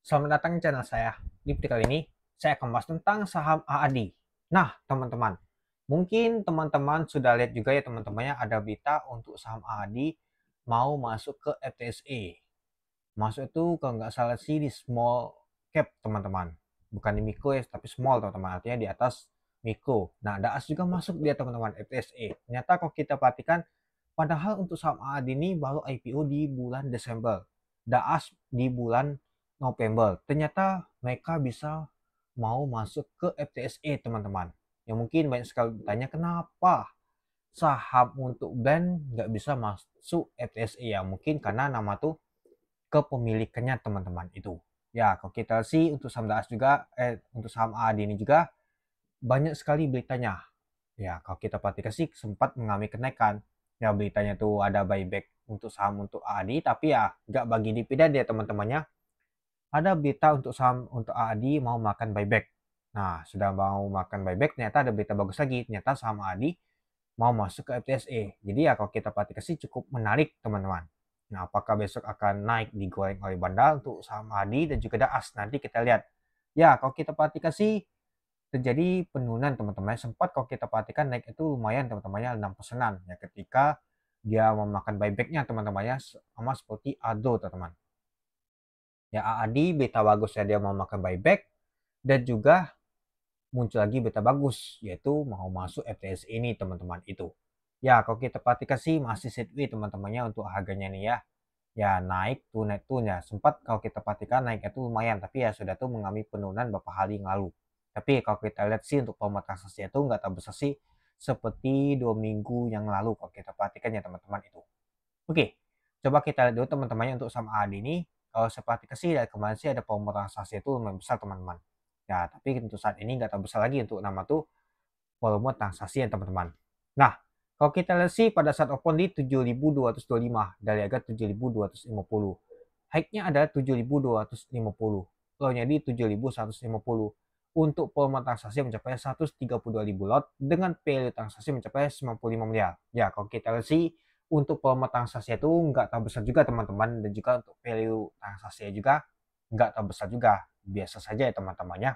Selamat datang di channel saya. Di video kali ini, saya akan bahas tentang saham AAD. Nah, teman-teman, mungkin teman-teman sudah lihat juga ya teman-temannya ada berita untuk saham AAD mau masuk ke FTSE. Masuk itu kalau nggak salah sih di small cap teman-teman. Bukan di micro ya, tapi small teman-teman. Artinya di atas micro. Nah, DAAS juga masuk dia teman-teman FTSE. Ternyata kalau kita perhatikan, padahal untuk saham AAD ini baru IPO di bulan Desember. DAAS di bulan November. Ternyata mereka bisa mau masuk ke FTSE teman-teman. Yang mungkin banyak sekali bertanya kenapa saham untuk brand nggak bisa masuk FTSE ya. Mungkin karena nama tuh kepemilikannya teman-teman itu. Ya, kalau kita sih untuk saham DAAS juga, untuk saham AAD ini juga banyak sekali beritanya. Ya, kalau kita perhatikan sih sempat mengalami kenaikan. Ya, beritanya tuh ada buyback untuk saham untuk AAD, tapi ya nggak bagi dividen ya teman-temannya. Ada berita untuk saham untuk AAD mau makan buyback. Nah, sudah mau makan buyback, ternyata ada berita bagus lagi. Ternyata saham AAD mau masuk ke FTSE. Jadi ya kalau kita perhatikan sih cukup menarik teman-teman. Nah, apakah besok akan naik digoreng oleh bandar untuk saham AAD dan juga DAAS? Nanti kita lihat. Ya, kalau kita perhatikan sih terjadi penurunan teman-teman. Sempat kalau kita perhatikan naik itu lumayan teman-temannya 6%. Ya ketika dia memakan buybacknya teman-temannya sama seperti ADO teman-teman. Ya AAD beta bagus ya dia mau makan buyback dan juga muncul lagi berita bagus yaitu mau masuk FTS ini teman-teman itu. Ya kalau kita perhatikan sih masih sideways teman-temannya untuk harganya nih ya. Ya naik tuh ya. Sempat kalau kita perhatikan naik itu lumayan tapi ya sudah tuh mengalami penurunan beberapa hari yang lalu. Tapi kalau kita lihat sih untuk volume transaksi itu nggak tahu besar sih seperti 2 minggu yang lalu kalau kita perhatikan ya teman-teman itu. Oke, coba kita lihat dulu teman-temannya untuk saham AAD ini. Kalau saya perhatikan sih dari kemarin sih ada volume transaksi itu lumayan besar teman-teman. Ya, tapi untuk saat ini nggak tahu besar lagi untuk nama tuh volume transaksi ya teman-teman. Nah, kalau kita lihat sih pada saat open di 7.225 dari harga 7.250. High-nya ada 7.250. Low-nya di 7.150. Untuk volume transaksi mencapai 132.000 lot dengan value transaksi mencapai 95 miliar. Ya, kalau kita lihat sih untuk volume transaksi itu nggak terlalu besar juga teman-teman dan juga untuk value transaksi juga nggak terlalu besar juga. Biasa saja ya teman-temannya.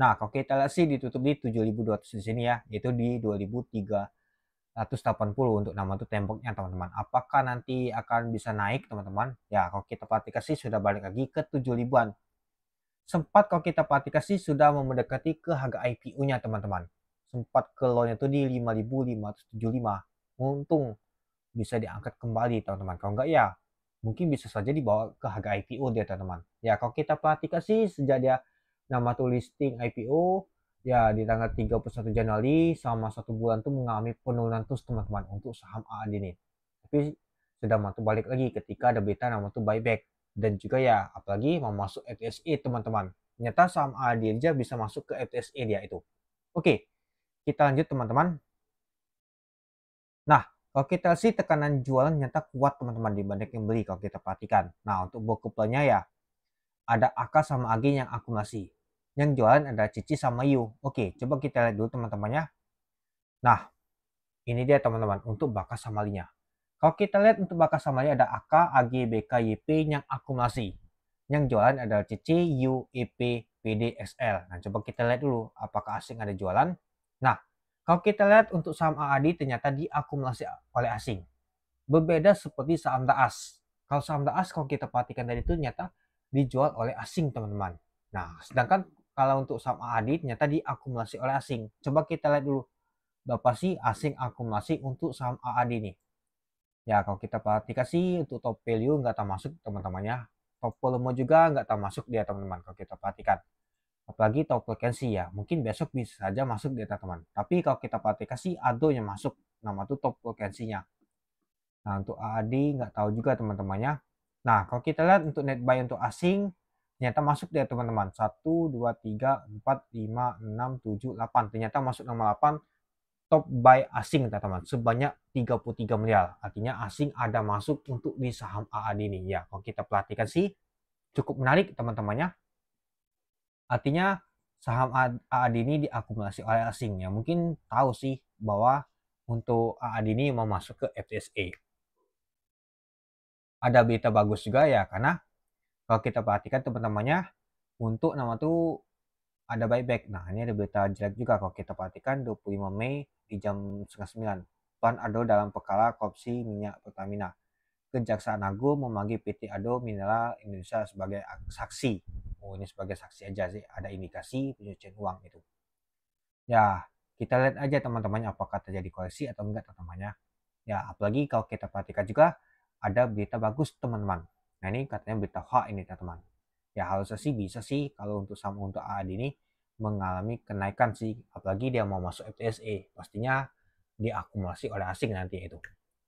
Nah, kalau kita lihat sih ditutup di 7.200 di sini ya, yaitu di 2.380 untuk nama itu temboknya teman-teman. Apakah nanti akan bisa naik teman-teman? Ya, kalau kita perhatikan sih sudah balik lagi ke 7 ribuan. Sempat kalau kita perhatikan sih sudah mendekati ke harga IPO-nya teman-teman. Sempat ke low-nya itu di 5.575. Untung bisa diangkat kembali teman-teman. Kalau enggak ya mungkin bisa saja dibawa ke harga IPO dia teman-teman. Ya kalau kita perhatikan sih sejak dia nama tuh listing IPO ya di tanggal 31 Januari sama 1 bulan tuh mengalami penurunan terus teman-teman untuk saham AAD ini. Tapi sudah mantu balik lagi ketika ada berita nama tuh buyback dan juga ya apalagi mau masuk FTSE teman-teman. Ternyata saham AAD aja bisa masuk ke FTSE dia itu. Oke, kita lanjut teman-teman. Nah, kalau kita sih tekanan jualan nyata kuat teman-teman dibanding yang beli kalau kita perhatikan. Nah, untuk bookupnya ya ada AK sama AG yang akumulasi. Yang jualan ada Cici sama Yu. Oke, coba kita lihat dulu teman-temannya. Nah, ini dia teman-teman untuk Baka sama Linya. Kalau kita lihat untuk Baka sama Linya ada AK, AG, BK, YP yang akumulasi. Yang jualan ada Cici, Yu, EP, PD, XL. Nah, coba kita lihat dulu apakah asing ada jualan. Nah, kalau kita lihat untuk saham AAD ternyata diakumulasi oleh asing. Berbeda seperti saham DAAS. Kalau saham DAAS kalau kita perhatikan tadi itu ternyata dijual oleh asing teman-teman. Nah, sedangkan kalau untuk saham AAD ternyata diakumulasi oleh asing. Coba kita lihat dulu berapa sih asing akumulasi untuk saham AAD ini. Ya, kalau kita perhatikan sih untuk top value nggak termasuk teman-temannya. Top volume juga nggak termasuk dia teman-teman kalau kita perhatikan. Apalagi top frequency ya. Mungkin besok bisa saja masuk dia teman-teman. Tapi kalau kita perhatikan sih ADO yang masuk. Nama itu top frequency-nya. Nah, untuk AAD nggak tahu juga teman-temannya. Nah, kalau kita lihat untuk net buy untuk asing, ternyata masuk dia teman-teman. 1, 2, 3, 4, 5, 6, 7, 8. Ternyata masuk nomor 8 top buy asing teman-teman. Sebanyak 33 miliar. Artinya asing ada masuk untuk di saham AAD ini. Ya, kalau kita perhatikan sih cukup menarik teman-temannya. Artinya saham AAD ini diakumulasi oleh asing. Ya, mungkin tahu sih bahwa untuk AAD ini mau masuk ke FTSE. Ada berita bagus juga ya karena Kalau kita perhatikan teman-temannya, untuk nama tuh ada buyback. Nah, ini ada berita jelek juga kalau kita perhatikan 25 Mei di jam setengah 9. Pan Ado dalam perkara korupsi minyak Pertamina. Kejaksaan Agung memanggil PT Ado Mineral Indonesia sebagai saksi. Oh, ini sebagai saksi aja sih, ada indikasi pencucian uang itu. Ya, kita lihat aja teman-temannya apakah terjadi koreksi atau enggak teman-temannya. Ya, apalagi kalau kita perhatikan juga ada berita bagus teman-teman. Nah, ini katanya berita hoax ini teman-teman. Ya, harusnya sih bisa sih kalau untuk saham untuk AAD ini mengalami kenaikan sih. Apalagi dia mau masuk FTSE. Pastinya diakumulasi oleh asing nanti itu.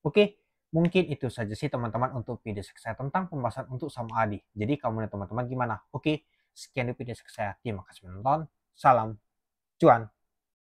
Oke, mungkin itu saja sih teman-teman untuk video saya tentang pembahasan untuk saham AAD. Jadi kamu dan teman-teman gimana? Oke, sekian dari video saya. Terima kasih menonton. Salam cuan.